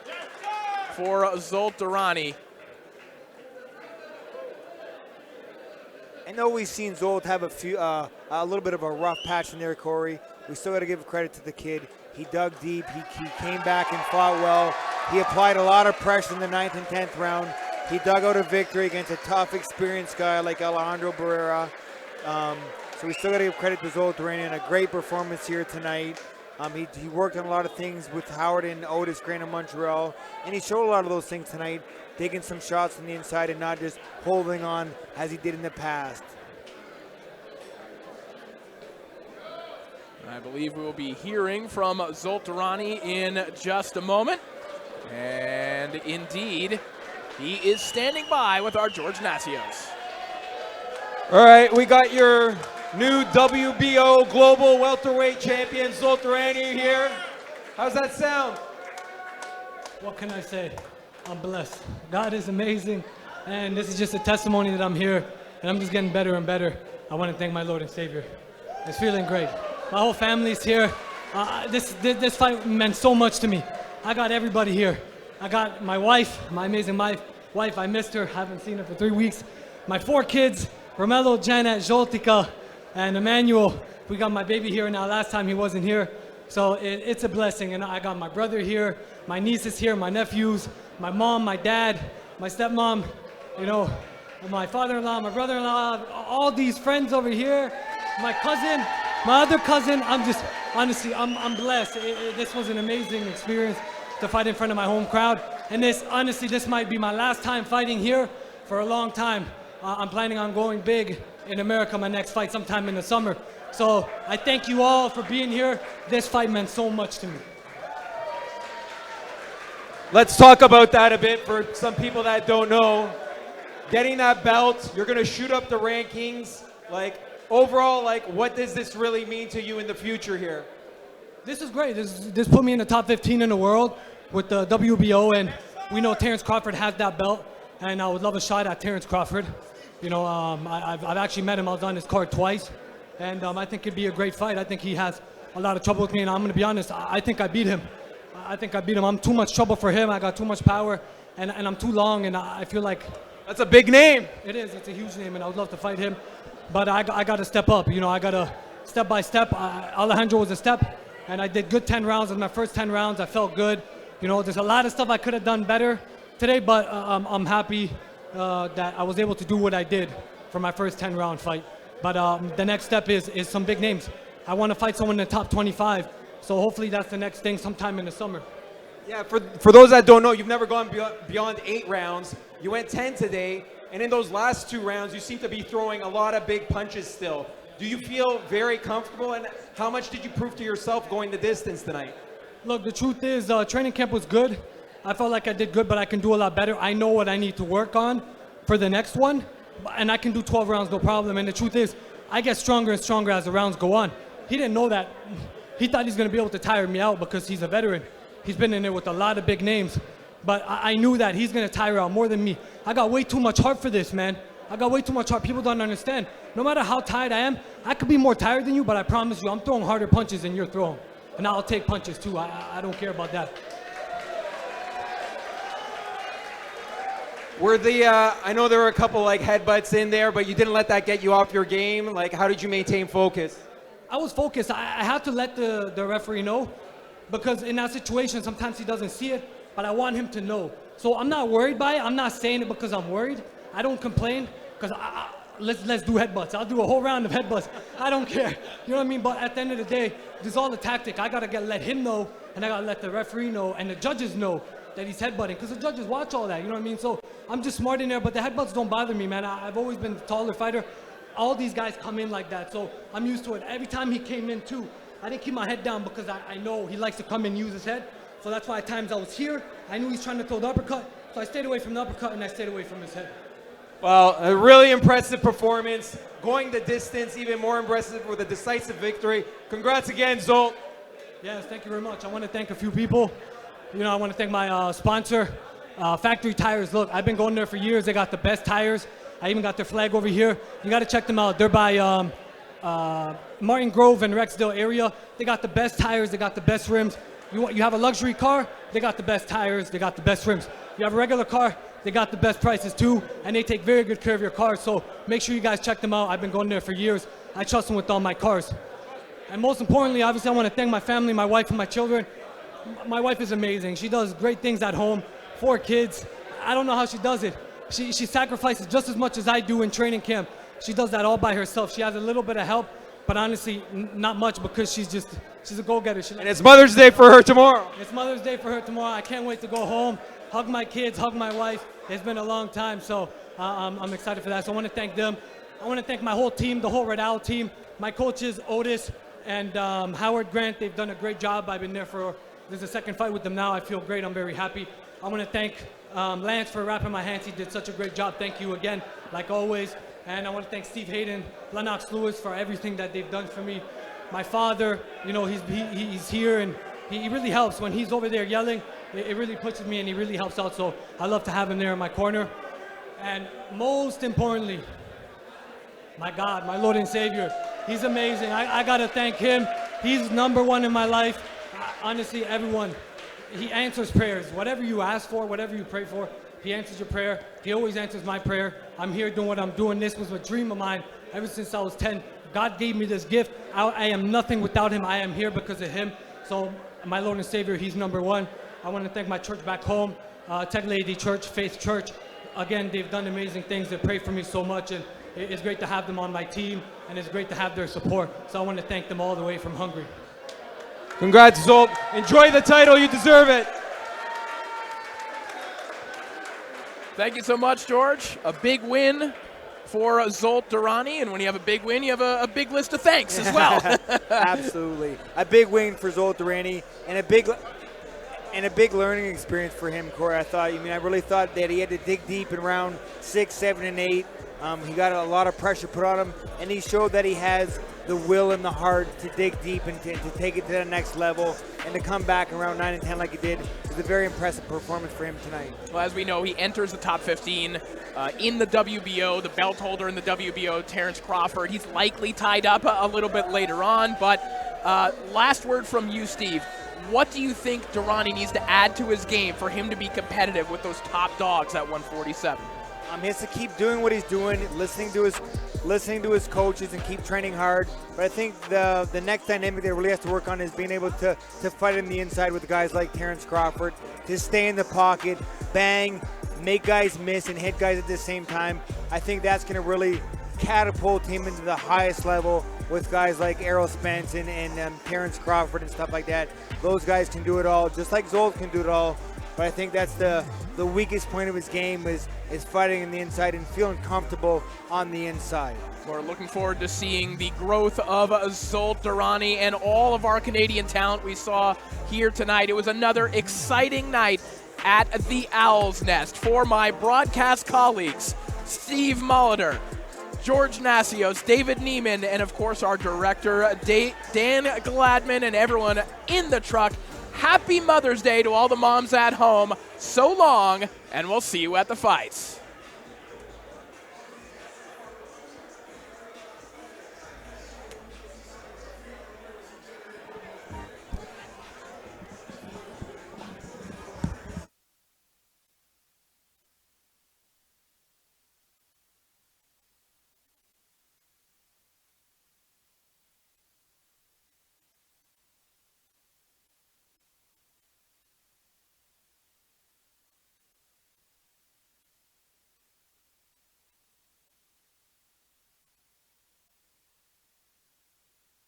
for Zsolt Daranyi. I know we've seen Zsolt have a little bit of a rough patch in there, Corey. We still got to give credit to the kid. He dug deep. He came back and fought well. He applied a lot of pressure in the 9th and 10th round. He dug out a victory against a tough, experienced guy like Alejandro Barrera. So we still got to give credit to Zsolt Daranyi and a great performance here tonight. He worked on a lot of things with Howard and Otis Grant in Montreal, and he showed a lot of those things tonight, taking some shots from the inside and not just holding on as he did in the past. I believe we will be hearing from Zsolt Daranyi in just a moment. And indeed, he is standing by with our George Nacios. All right, we got your new WBO Global Welterweight Champion, Zsolt Daranyi here. How's that sound? What can I say? I'm blessed. God is amazing, and this is just a testimony that I'm here, and I'm just getting better and better. I want to thank my Lord and Savior. It's feeling great. My whole family's here. This fight meant so much to me. I got everybody here. I got my wife, my amazing wife. I missed her. Haven't seen her for 3 weeks. My 4 kids, Romello, Janet, Zsoltika, and Emmanuel. We got my baby here now. Last time he wasn't here. So it's a blessing. And I got my brother here, my nieces here, my nephews, my mom, my dad, my stepmom, you know, my father-in-law, my brother-in-law, all these friends over here, my cousin, my other cousin. Honestly, I'm blessed. This was an amazing experience to fight in front of my home crowd. And this might be my last time fighting here for a long time. I'm planning on going big in America, my next fight sometime in the summer. So I thank you all for being here. This fight meant so much to me. Let's talk about that a bit for some people that don't know. Getting that belt, you're gonna shoot up the rankings. Like, overall, like, what does this really mean to you in the future here? This is great. This put me in the top 15 in the world with the WBO, and we know Terrence Crawford has that belt, and I would love a shot at Terrence Crawford. You know, I've actually met him. I was on his card twice, and I think it'd be a great fight. I think he has a lot of trouble with me, and I'm going to be honest, I think I beat him. I'm too much trouble for him. I got too much power, and I'm too long, and I feel like... That's a big name. It is. It's a huge name, and I would love to fight him, but I got to step up. You know, I got to step by step. Alejandro was a step, and I did good 10 rounds. In my first 10 rounds, I felt good. You know, there's a lot of stuff I could have done better today, but I'm happy that I was able to do what I did for my first 10-round fight. But the next step is some big names. I want to fight someone in the top 25, so hopefully that's the next thing sometime in the summer. Yeah, for those that don't know, you've never gone beyond 8 rounds. You went 10 today, and in those last 2 rounds, you seem to be throwing a lot of big punches still. Do you feel very comfortable, and how much did you prove to yourself going the distance tonight? Look, the truth is, training camp was good. I felt like I did good, but I can do a lot better. I know what I need to work on for the next one, and I can do 12 rounds, no problem. And the truth is, I get stronger and stronger as the rounds go on. He didn't know that. He thought he's going to be able to tire me out because he's a veteran. He's been in there with a lot of big names. But I knew that he's going to tire out more than me. I got way too much heart for this, man. I got way too much heart. People don't understand. No matter how tired I am, I could be more tired than you, but I promise you, I'm throwing harder punches than you're throwing. And I'll take punches too. I don't care about that. Were I know there were a couple like headbutts in there, but you didn't let that get you off your game. Like, how did you maintain focus? I was focused. I had to let the referee know, because in that situation, sometimes he doesn't see it, but I want him to know. So I'm not worried by it. I'm not saying it because I'm worried. I don't complain, because let's do headbutts. I'll do a whole round of headbutts. I don't care. You know what I mean? But at the end of the day, this is all the tactic. I gotta let him know, and I gotta let the referee know, and the judges know that he's headbutting, because the judges watch all that. You know what I mean? So I'm just smart in there, but the headbutts don't bother me, man. I've always been a taller fighter. All these guys come in like that, so I'm used to it. Every time he came in too, I didn't keep my head down, because I know he likes to come and use his head. So that's why at times I was here. I knew he's trying to throw the uppercut, so I stayed away from the uppercut and I stayed away from his head. Well, a really impressive performance. Going the distance, even more impressive with a decisive victory. Congrats again, Zsolt. Yes, thank you very much. I want to thank a few people. You know, I want to thank my sponsor, Factory Tires. Look, I've been going there for years. They got the best tires. I even got their flag over here. You got to check them out. They're by Martin Grove and Rexdale area. They got the best tires, they got the best rims. You have a luxury car, they got the best tires, they got the best rims. You have a regular car, they got the best prices too, and they take very good care of your car. So make sure you guys check them out. I've been going there for years. I trust them with all my cars. And most importantly, obviously, I want to thank my family, my wife, and my children. My wife is amazing. She does great things at home. 4 kids. I don't know how she does it. She sacrifices just as much as I do in training camp. She does that all by herself. She has a little bit of help, but honestly, not much, because she's a go-getter. And it's Mother's Day for her tomorrow. It's Mother's Day for her tomorrow. I can't wait to go home, hug my kids, hug my wife. It's been a long time, so I'm excited for that. So I want to thank them. I want to thank my whole team, the whole Red Owl team, my coaches, Otis and Howard Grant. They've done a great job. I've been there this is the second fight with them now. I feel great. I'm very happy. I want to thank Lance for wrapping my hands. He did such a great job. Thank you again, like always. And I want to thank Steve Hayden, Lennox Lewis for everything that they've done for me. My father, he's here, and he really helps. When he's over there yelling, it really pushes me, and he really helps out. So I love to have him there in my corner. And most importantly, my God, my Lord and Savior. He's amazing. I got to thank him. He's number one in my life. Honestly, everyone, he answers prayers. Whatever you ask for, whatever you pray for, he answers your prayer. He always answers my prayer. I'm here doing what I'm doing. This was a dream of mine ever since I was 10. God gave me this gift. I am nothing without him. I am here because of him. So my Lord and Savior, he's number one. I want to thank my church back home, Tech Lady Church, Faith Church. Again, they've done amazing things. They pray for me so much, and it's great to have them on my team, and it's great to have their support. So I want to thank them all the way from Hungary. Congrats, Zsolt. Enjoy the title. You deserve it. Thank you so much, George. A big win for Zsolt Daranyi, and when you have a big win, you have a big list of thanks as well. Absolutely. A big win for Zsolt Daranyi, and a big learning experience for him, Corey. I really thought that he had to dig deep in round 6, 7, and 8. He got a lot of pressure put on him, and he showed that he has the will and the heart to dig deep and to take it to the next level, and to come back in round 9 and 10 like he did. It was a very impressive performance for him tonight. Well, as we know, he enters the top 15 in the WBO, the belt holder in the WBO, Terrence Crawford. He's likely tied up a little bit later on, but last word from you, Steve. What do you think Daranyi needs to add to his game for him to be competitive with those top dogs at 147? He has to keep doing what he's doing, listening to his coaches, and keep training hard. But I think the next dynamic that he really has to work on is being able to fight on the inside with guys like Terrence Crawford, to stay in the pocket, bang, make guys miss, and hit guys at the same time. I think that's going to really catapult him into the highest level with guys like Errol Spence and Terrence Crawford and stuff like that. Those guys can do it all, just like Zsolt can do it all. But I think that's the weakest point of his game is fighting on the inside and feeling comfortable on the inside. We're looking forward to seeing the growth of Zsolt Daranyi and all of our Canadian talent we saw here tonight. It was another exciting night at the Owl's Nest. For my broadcast colleagues, Steve Molitor, George Nasios, David Neiman, and of course our director, Dan Gladman, and everyone in the truck, happy Mother's Day to all the moms at home. So long, and we'll see you at the fights.